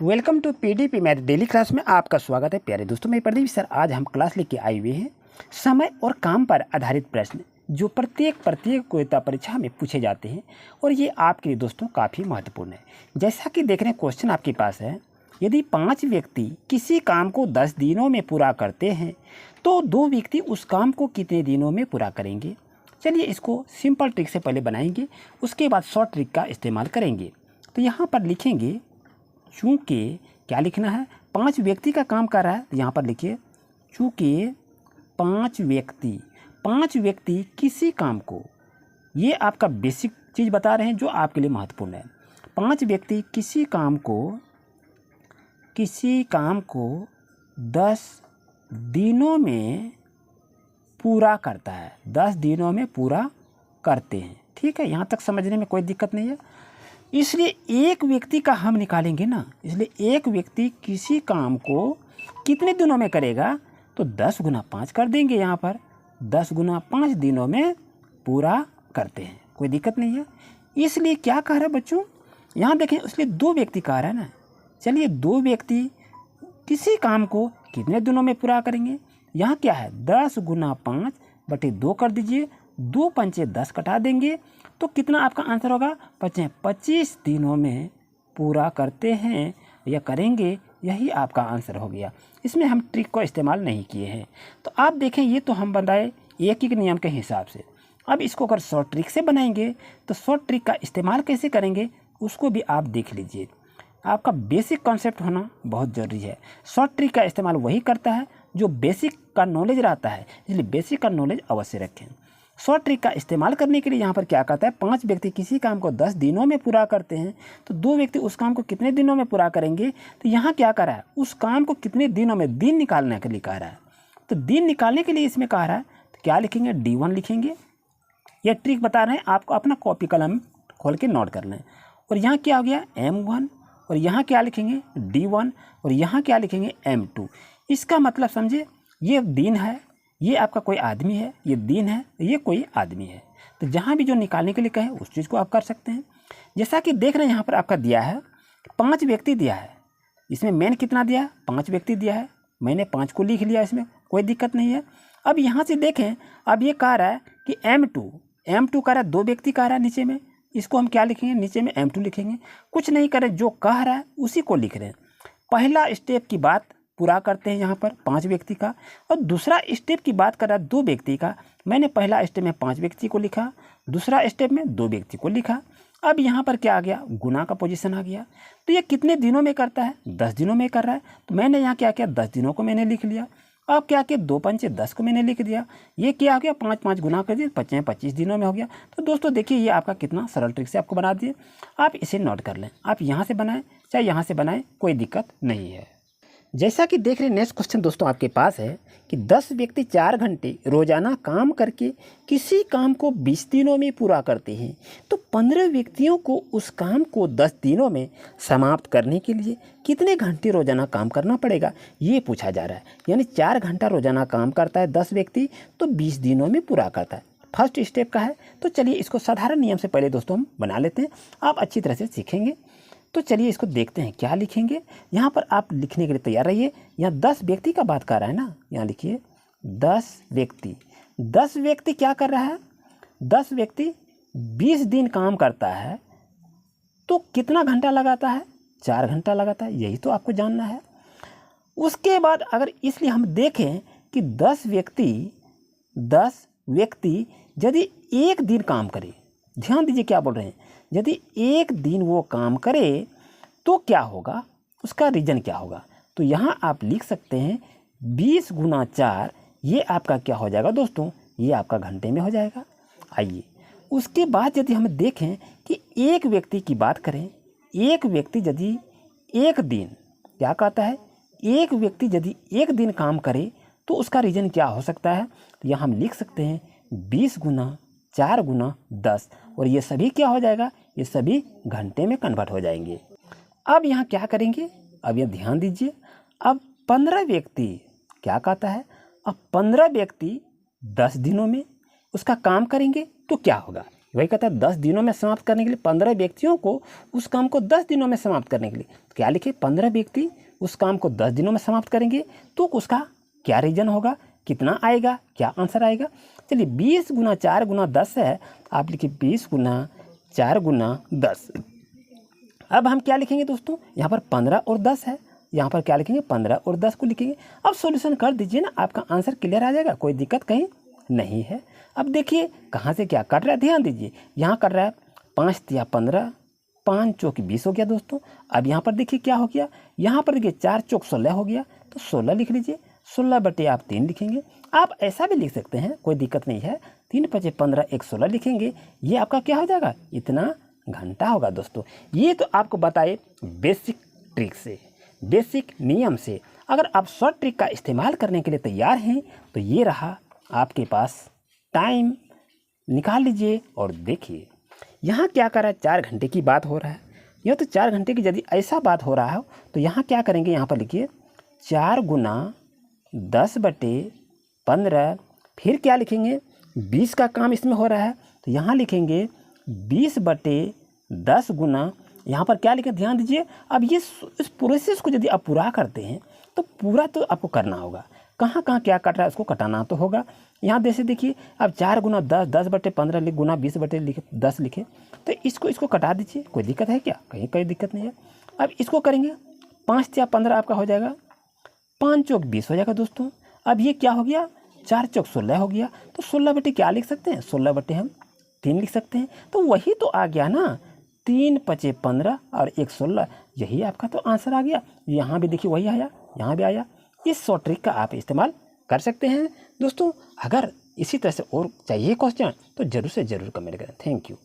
Welcome to PDP math daily class में आपका स्वागत है प्यारे दोस्तों। मैं प्रदीप सर आज हम क्लास लेके आए हुए हैं समय और काम पर आधारित प्रश्न जो प्रत्येक प्रतियोगिता परीक्षा में पूछे जाते हैं और ये आपके लिए दोस्तों काफ़ी महत्वपूर्ण है। जैसा कि देख रहे हैं क्वेश्चन आपके पास है, यदि 5 व्यक्ति किसी काम को 10 दिनों में पूरा करते हैं तो 2 व्यक्ति उस काम को कितने दिनों में पूरा करेंगे। चलिए इसको सिंपल ट्रिक से पहले बनाएंगे, उसके बाद शॉर्ट ट्रिक का इस्तेमाल करेंगे। तो यहाँ पर लिखेंगे, चूँकि क्या लिखना है, 5 व्यक्ति का काम कर रहा है तो यहाँ पर लिखिए चूँकि 5 व्यक्ति किसी काम को, ये आपका बेसिक चीज़ बता रहे हैं जो आपके लिए महत्वपूर्ण है। 5 व्यक्ति किसी काम को 10 दिनों में पूरा करता है, 10 दिनों में पूरा करते हैं। ठीक है, यहाँ तक समझने में कोई दिक्कत नहीं है। इसलिए एक व्यक्ति का हम निकालेंगे ना, इसलिए एक व्यक्ति किसी काम को कितने दिनों में करेगा तो 10 गुना 5 कर देंगे। यहाँ पर 10 गुना 5 दिनों में पूरा करते हैं, कोई दिक्कत नहीं है। इसलिए क्या कह रहा है बच्चों, यहाँ देखें, इसलिए 2 व्यक्ति कह रहा है ना। चलिए 2 व्यक्ति किसी काम को कितने दिनों में पूरा करेंगे, यहाँ क्या है 10 गुना 5 बटे 2 कर दीजिए, 2 पंचे 10 कटा देंगे तो कितना आपका आंसर होगा 25 दिनों में पूरा करते हैं या करेंगे, यही आपका आंसर हो गया। इसमें हम ट्रिक को इस्तेमाल नहीं किए हैं। तो आप देखें, ये तो हम बनाए एक एक नियम के हिसाब से। अब इसको अगर शॉर्ट ट्रिक से बनाएंगे तो शॉर्ट ट्रिक का इस्तेमाल कैसे करेंगे उसको भी आप देख लीजिए। आपका बेसिक कॉन्सेप्ट होना बहुत ज़रूरी है। शॉर्ट ट्रिक का इस्तेमाल वही करता है जो बेसिक का नॉलेज रहता है, इसलिए बेसिक का नॉलेज अवश्य रखें। शॉर्ट ट्रिक का इस्तेमाल करने के लिए यहाँ पर क्या कहता है, 5 व्यक्ति किसी काम को 10 दिनों में पूरा करते हैं तो 2 व्यक्ति उस काम को कितने दिनों में पूरा करेंगे। तो यहाँ क्या कर रहा है, उस काम को कितने दिनों में, दिन निकालने के लिए कह रहा है। तो दिन निकालने के लिए इसमें कह रहा है तो क्या लिखेंगे, D1 लिखेंगे। यह ट्रिक बता रहे हैं आपको, अपना कॉपी कलम खोल के नोट कर लें। और यहाँ क्या हो गया M1, और यहाँ क्या लिखेंगे D1, और यहाँ क्या लिखेंगे M2। इसका मतलब समझे, ये दिन है, ये आपका कोई आदमी है, ये दिन है, ये कोई आदमी है। तो जहाँ भी जो निकालने के लिए कहे उस चीज़ को आप कर सकते हैं। जैसा कि देख रहे हैं यहाँ पर आपका दिया है 5 व्यक्ति दिया है, इसमें मैंने कितना दिया है 5 व्यक्ति दिया है, मैंने 5 को लिख लिया, इसमें कोई दिक्कत नहीं है। अब यहाँ से देखें, अब ये कह रहा है कि M2 कह रहा है 2 व्यक्ति कह रहा है नीचे में, इसको हम क्या लिखेंगे, नीचे में M2 लिखेंगे। कुछ नहीं करें, जो कह रहा है उसी को लिख रहे हैं। पहला स्टेप की बात पूरा करते हैं यहाँ पर 5 व्यक्ति का, और दूसरा स्टेप की बात कर रहा है 2 व्यक्ति का। मैंने पहला स्टेप में 5 व्यक्ति को लिखा, दूसरा स्टेप में 2 व्यक्ति को लिखा। अब यहाँ पर क्या आ गया, गुना का पोजीशन आ गया। तो ये कितने दिनों में करता है, 10 दिनों में कर रहा है। तो मैंने यहाँ क्या किया, 10 दिनों को मैंने लिख लिया। अब क्या किया, 2 पंचे 10 को मैंने लिख दिया। ये क्या आ गया, 5 गुना कर दिए, 25 दिनों में हो गया। तो दोस्तों देखिए, ये आपका कितना सरल ट्रिक से आपको बना दिए। आप इसे नोट कर लें, आप यहाँ से बनाएं चाहे यहाँ से बनाएं, कोई दिक्कत नहीं है। जैसा कि देख रहे हैं, नेक्स्ट क्वेश्चन दोस्तों आपके पास है कि 10 व्यक्ति 4 घंटे रोजाना काम करके किसी काम को 20 दिनों में पूरा करते हैं तो 15 व्यक्तियों को उस काम को 10 दिनों में समाप्त करने के लिए कितने घंटे रोजाना काम करना पड़ेगा, ये पूछा जा रहा है। यानी 4 घंटा रोजाना काम करता है 10 व्यक्ति तो 20 दिनों में पूरा करता है। फर्स्ट स्टेप का है, तो चलिए इसको साधारण नियम से पहले दोस्तों हम बना लेते हैं, आप अच्छी तरह से सीखेंगे। तो चलिए इसको देखते हैं क्या लिखेंगे। यहाँ पर आप लिखने के लिए तैयार रहिए। यहाँ 10 व्यक्ति का बात कर रहा है ना, यहाँ लिखिए 10 व्यक्ति क्या कर रहा है, 10 व्यक्ति 20 दिन काम करता है तो कितना घंटा लगाता है, 4 घंटा लगाता है, यही तो आपको जानना है। उसके बाद अगर इसलिए हम देखें कि 10 व्यक्ति यदि एक दिन काम करे, ध्यान दीजिए क्या बोल रहे हैं, यदि एक दिन वो काम करे तो क्या होगा, उसका रीजन क्या होगा। तो यहाँ आप लिख सकते हैं 20 गुना 4, ये आपका क्या हो जाएगा दोस्तों, ये आपका घंटे में हो जाएगा। आइए उसके बाद यदि हम देखें कि एक व्यक्ति की बात करें, एक व्यक्ति यदि एक दिन क्या कहता है, एक व्यक्ति यदि एक दिन काम करे तो उसका रीजन क्या हो सकता है। तो यहाँ हम लिख सकते हैं 20 गुना 4 गुना 10, और ये सभी क्या हो जाएगा, ये सभी घंटे में कन्वर्ट हो जाएंगे। अब यहाँ क्या करेंगे, अब ये ध्यान दीजिए, अब 15 व्यक्ति क्या कहता है, अब 15 व्यक्ति 10 दिनों में उसका काम करेंगे तो क्या होगा, वही कहता है 10 दिनों में समाप्त करने के लिए 15 व्यक्तियों को उस काम को 10 दिनों में समाप्त करने के लिए, तो क्या लिखे 15 व्यक्ति उस काम को 10 दिनों में समाप्त करेंगे, तो उसका क्या रीजन होगा, कितना आएगा, क्या आंसर आएगा। चलिए 20 गुना 4 गुना 10 है, आप लिखिए 20 गुना 4 गुना 10। अब हम क्या लिखेंगे दोस्तों, यहाँ पर 15 और 10 है, यहाँ पर क्या लिखेंगे 15 और 10 को लिखेंगे। अब सॉल्यूशन कर दीजिए ना, आपका आंसर क्लियर आ जाएगा, कोई दिक्कत कहीं नहीं है। अब देखिए कहाँ से क्या कट रहा है, ध्यान दीजिए, यहाँ कट रहा है 5 तिया 15, 5 चौक 20 हो गया दोस्तों। अब यहाँ पर देखिए क्या हो गया, यहाँ पर देखिए 4 चौक 16 हो गया, तो 16 लिख लीजिए, 16 बटे आप 3 लिखेंगे। आप ऐसा भी लिख सकते हैं, कोई दिक्कत नहीं है, 3 × 5 = 15, 1 16 लिखेंगे, ये आपका क्या हो जाएगा, इतना घंटा होगा दोस्तों। ये तो आपको बताए बेसिक ट्रिक से, बेसिक नियम से। अगर आप शॉर्ट ट्रिक का इस्तेमाल करने के लिए तैयार हैं तो ये रहा आपके पास टाइम, निकाल लीजिए और देखिए यहाँ क्या कर रहा है, 4 घंटे की बात हो रहा है। यह तो 4 घंटे की यदि ऐसा बात हो रहा है तो यहाँ क्या करेंगे, यहाँ पर लिखिए 4 गुना 10 बटे 15, फिर क्या लिखेंगे 20 का काम इसमें हो रहा है, तो यहाँ लिखेंगे 20 बटे 10 गुना, यहाँ पर क्या लिखें ध्यान दीजिए। अब ये इस प्रोसेस को यदि आप पूरा करते हैं तो पूरा तो आपको करना होगा, कहाँ कहाँ क्या कट रहा है उसको कटाना तो होगा। यहाँ जैसे देखिए अब 4 गुना 10, 10 बटे 15 लिख, गुना 20 बटे 10 लिखे, तो इसको कटा दीजिए, कोई दिक्कत है क्या, कहीं कोई दिक्कत नहीं है। अब इसको करेंगे 5 तिया 15 आपका हो जाएगा, 5 चौक 20 हो जाएगा दोस्तों। अब ये क्या हो गया, 4 चौक 16 हो गया, तो 16 बटे क्या लिख सकते हैं, 16 बटे हम 3 लिख सकते हैं। तो वही तो आ गया ना, 3 × 5 = 15 और 1 16, यही आपका तो आंसर आ गया। यहाँ भी देखिए वही आया, यहाँ भी आया। इस शॉर्ट ट्रिक का आप इस्तेमाल कर सकते हैं दोस्तों। अगर इसी तरह से और चाहिए क्वेश्चन तो ज़रूर से ज़रूर कमेंट करें। Thank you.